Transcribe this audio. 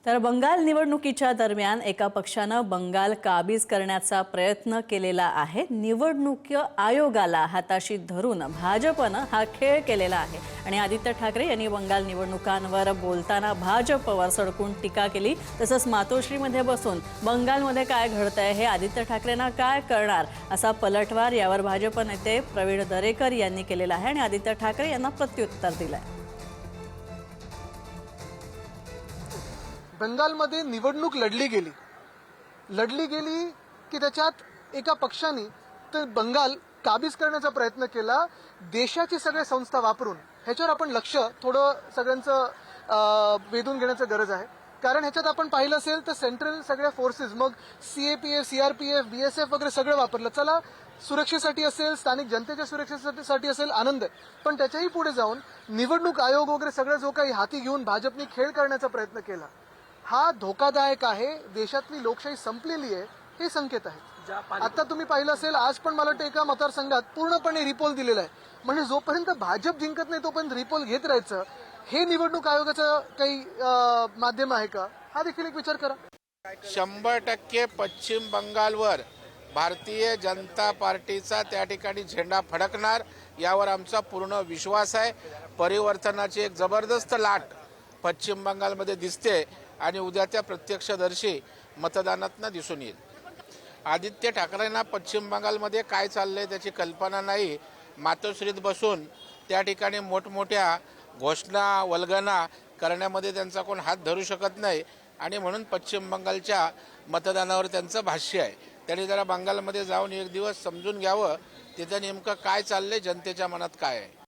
तर बंगाल निवडणुकीच्या दरम्यान एका पक्षानं बंगाल काबीज करण्याचा प्रयत्न केलेला आहे। निवडणूक आयोगाला हाताशी धरून भाजपनं हा खेळ केलेला आहे आणि आदित्य ठाकरे यांनी बंगाल निवडणुकांवर बोलताना भाजपवर सडकून टीका केली। तसंच मातोश्रीमध्ये बसून बंगालमध्ये काय घडतंय हे आदित्य ठाकरेंना काय करणार असा पलटवार यावर भाजप नेते प्रवीण दरेकर यांनी केलेला आहे आणि आदित्य ठाकरे यांना प्रत्युत्तर दिलंय। बंगालमध्ये निवडणूक लढली गेली की त्याच्यात एका पक्षाने तर बंगाल काबीज करण्याचा प्रयत्न केला देशाची सगळे संस्था वापरून। ह्याच्यावर आपण लक्ष थोडं सगळ्यांचं वेधून घेण्याची गरज आहे, कारण ह्याच्यात आपण पाहिलं असेल तर सेंट्रल सगळ्या फोर्सेस मग सीएपीएफ सीआरपीएफ बीएसएफ वगैरे सगळं वापरलं। चला सुरक्षेसाठी असेल, स्थानिक जनतेच्या सुरक्षेसाठी असेल, आनंद आहे, पण त्याच्याही पुढे जाऊन निवडणूक आयोग वगैरे सगळं जो काही हाती घेऊन भाजपने खेळ करण्याचा प्रयत्न केला हा धोकादायक आहे। देशातली लोकशाही संपलेली आहे हे संकेत आहेत। आता तुम्ही पाहिलं असेल आज पण मला वाटतं एका मतदारसंघात पूर्णपणे रिपोल दिलेला आहे, म्हणजे जोपर्यंत भाजप जिंकत नाही तोपर्यंत रिपोल घेत राहायचं हे निवडणूक आयोगाचं काही माध्यम आहे का हा देखील एक विचार करा। 100% पश्चिम बंगालवर भारतीय जनता पार्टीचा त्या ठिकाणी झेंडा फडकणार यावर आमचा पूर्ण विश्वास आहे। परिवर्तनाची एक जबरदस्त लाट पश्चिम बंगालमध्ये दिसते आणि उद्या त्या प्रत्यक्षदर्शी मतदानातनं दिसून येईल। आदित्य ठाकरेंना पश्चिम बंगालमध्ये काय चाललंय त्याची कल्पना नाही। मातोश्रीत बसून त्या ठिकाणी मोठमोठ्या घोषणा वल्गना करण्यामध्ये त्यांचा कोण हात धरू शकत नाही आणि म्हणून पश्चिम बंगालच्या मतदानावर त्यांचं भाष्य आहे। त्यांनी जरा बंगालमध्ये जाऊन एक दिवस समजून घ्यावं तिथे नेमकं काय चाललंय, जनतेच्या मनात काय आहे।